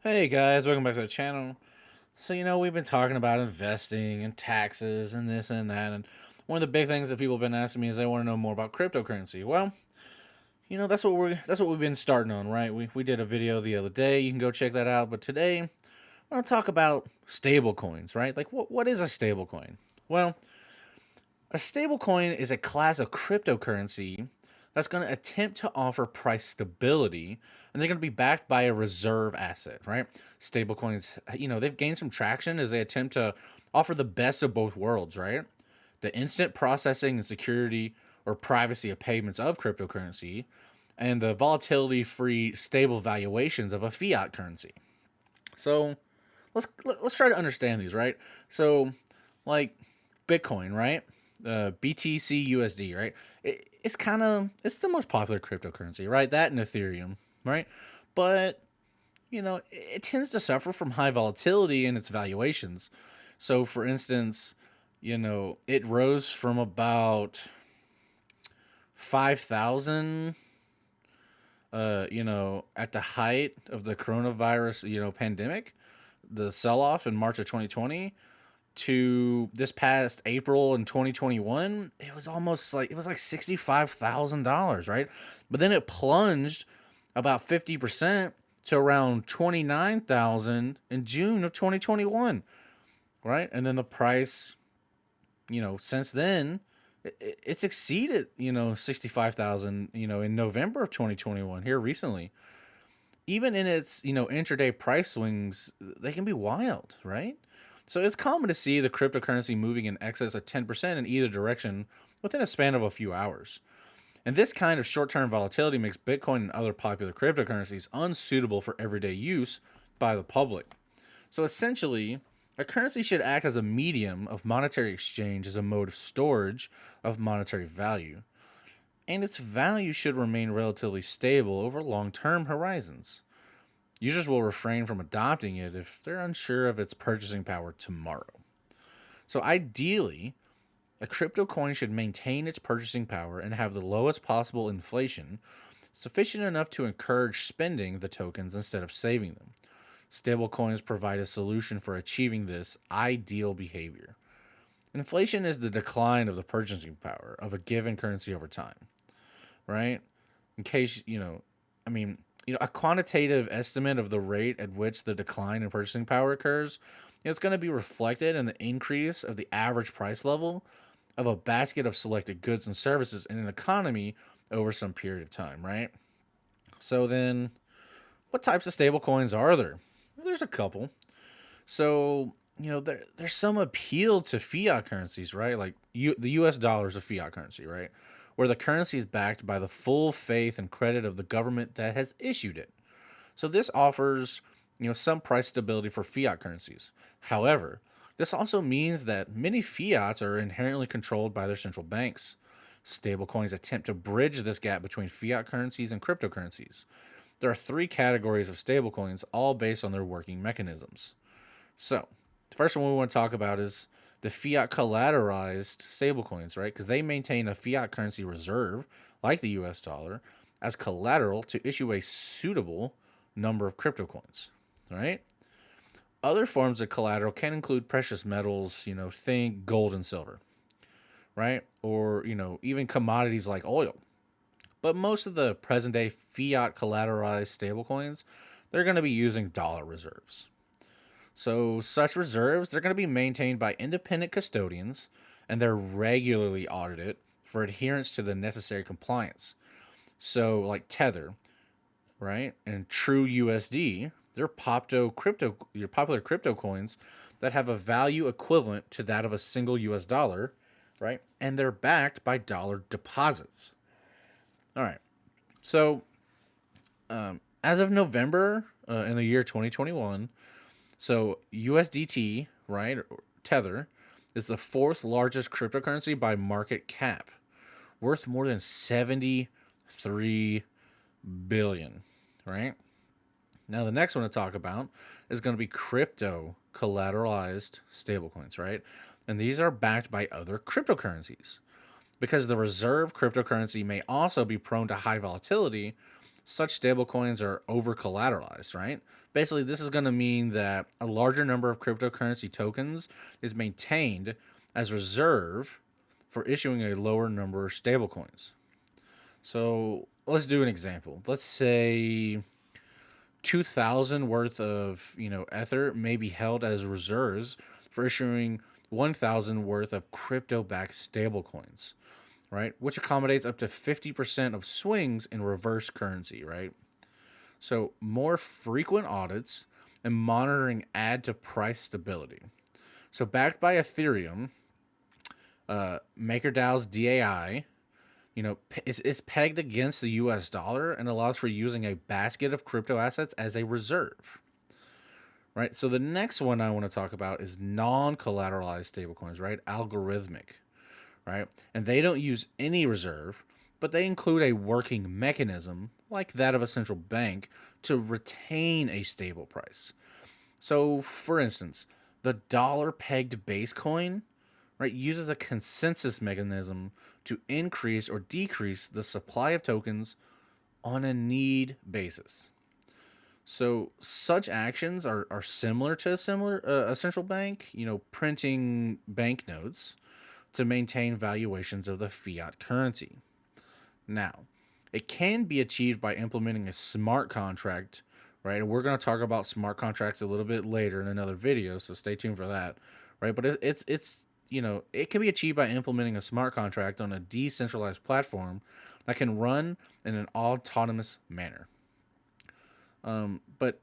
Hey guys, welcome back to the channel. So, we've been talking about investing and taxes and this and that. And one of the big things that people have been asking me is they want to know more about cryptocurrency. Well, that's what we've been starting on, right? We did a video the other day. You can go check that out. But today, I want to talk about stable coins, right? Like what is a stable coin? Well, a stablecoin is a class of cryptocurrency that's going to attempt to offer price stability, and they're going to be backed by a reserve asset, right? Stablecoins, they've gained some traction as they attempt to offer the best of both worlds, right? The instant processing and security or privacy of payments of cryptocurrency, and the volatility-free stable valuations of a fiat currency. So let's try to understand these, right? So, like Bitcoin, right? BTCUSD, right? It's the most popular cryptocurrency, right? That and Ethereum, right? But it tends to suffer from high volatility in its valuations. So, for instance, it rose from about 5,000, at the height of the coronavirus, pandemic, the sell off in March of 2020 to this past April in 2021, it was like $65,000, right? But then it plunged about 50% to around 29,000 in June of 2021, right? And then the price, since then it's exceeded, 65,000, in November of 2021 here recently. Even in its, intraday price swings, they can be wild, right? So it's common to see the cryptocurrency moving in excess of 10% in either direction within a span of a few hours. And this kind of short term volatility makes Bitcoin and other popular cryptocurrencies unsuitable for everyday use by the public. So essentially, a currency should act as a medium of monetary exchange as a mode of storage of monetary value, and its value should remain relatively stable over long term horizons. Users will refrain from adopting it if they're unsure of its purchasing power tomorrow. So, ideally, a crypto coin should maintain its purchasing power and have the lowest possible inflation, sufficient enough to encourage spending the tokens instead of saving them. Stablecoins provide a solution for achieving this ideal behavior. Inflation is the decline of the purchasing power of a given currency over time, right? In case, I mean, a quantitative estimate of the rate at which the decline in purchasing power occurs, it's going to be reflected in the increase of the average price level of a basket of selected goods and services in an economy over some period of time, right? So then, what types of stable coins are there? Well, there's a couple. So, there's some appeal to fiat currencies, right? Like the US dollar is a fiat currency, right? Where the currency is backed by the full faith and credit of the government that has issued it. So this offers, some price stability for fiat currencies. However, this also means that many fiats are inherently controlled by their central banks. Stablecoins attempt to bridge this gap between fiat currencies and cryptocurrencies. There are three categories of stablecoins, all based on their working mechanisms. So, the first one we want to talk about is the fiat collateralized stablecoins, right? Because they maintain a fiat currency reserve, like the US dollar, as collateral to issue a suitable number of crypto coins, right? Other forms of collateral can include precious metals, think gold and silver, right? Or, even commodities like oil. But most of the present day fiat collateralized stablecoins, they're going to be using dollar reserves. So such reserves, they're going to be maintained by independent custodians, and they're regularly audited for adherence to the necessary compliance. So like Tether, right? And True USD, they're your popular crypto coins that have a value equivalent to that of a single US dollar, right? And they're backed by dollar deposits. All right. So, as of November in the year 2021, so USDT, right, or Tether, is the fourth largest cryptocurrency by market cap, worth more than 73 billion, right? Now the next one to talk about is going to be crypto collateralized stablecoins, right? And these are backed by other cryptocurrencies. Because the reserve cryptocurrency may also be prone to high volatility, such stablecoins are over collateralized, right? Basically, this is going to mean that a larger number of cryptocurrency tokens is maintained as reserve for issuing a lower number of stablecoins. So let's do an example. Let's say 2,000 worth of ether may be held as reserves for issuing 1,000 worth of crypto-backed stablecoins, right? Which accommodates up to 50% of swings in reverse currency, right? So more frequent audits and monitoring add to price stability. So backed by Ethereum, MakerDAO's DAI, is pegged against the US dollar and allows for using a basket of crypto assets as a reserve. Right? So the next one I want to talk about is non-collateralized stablecoins, right? Algorithmic, right? And they don't use any reserve, but they include a working mechanism like that of a central bank to retain a stable price. So, for instance, the dollar pegged base coin, right, uses a consensus mechanism to increase or decrease the supply of tokens on a need basis. So such actions are similar to a central bank, printing banknotes to maintain valuations of the fiat currency. Now, it can be achieved by implementing a smart contract, right? And we're going to talk about smart contracts a little bit later in another video, so stay tuned for that, right? But it's it can be achieved by implementing a smart contract on a decentralized platform that can run in an autonomous manner. But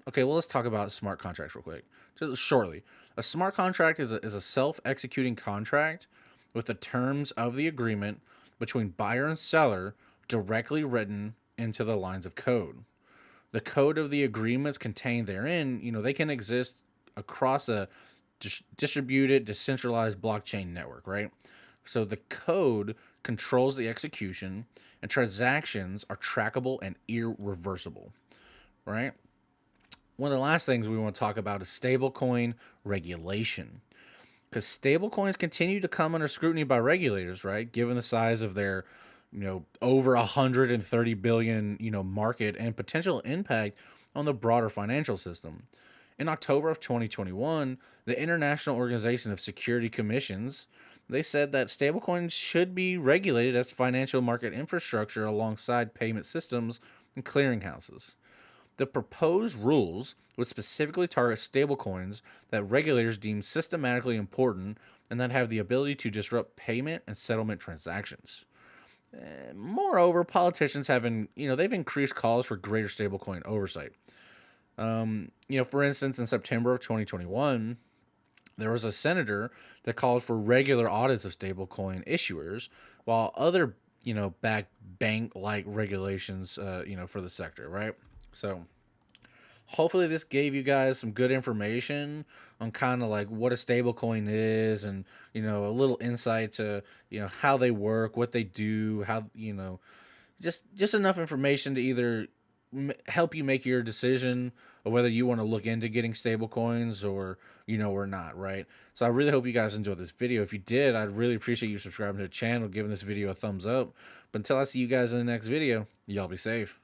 okay, well, let's talk about smart contracts real quick, just shortly. A smart contract is a self-executing contract with the terms of the agreement between buyer and seller directly written into the lines of code. The code of the agreements contained therein, they can exist across a distributed, decentralized blockchain network, right? So the code controls the execution, and transactions are trackable and irreversible, right? One of the last things we want to talk about is stablecoin regulation, because stablecoins continue to come under scrutiny by regulators, right? Given the size of their, over 130 billion, market and potential impact on the broader financial system. In October of 2021, the International Organization of Security Commissions, they said that stablecoins should be regulated as financial market infrastructure alongside payment systems and clearinghouses. The proposed rules would specifically target stablecoins that regulators deem systematically important and that have the ability to disrupt payment and settlement transactions. Moreover, politicians they've increased calls for greater stablecoin oversight. For instance, in September of 2021, there was a senator that called for regular audits of stablecoin issuers, while other, back bank-like regulations, for the sector, right? So hopefully this gave you guys some good information on kind of like what a stablecoin is, and a little insight to how they work, what they do, how just enough information to either help you make your decision of whether you want to look into getting stable coins or not, right? So I really hope you guys enjoyed this video. If you did, I'd really appreciate you subscribing to the channel, giving this video a thumbs up. But until I see you guys in the next video, y'all be safe.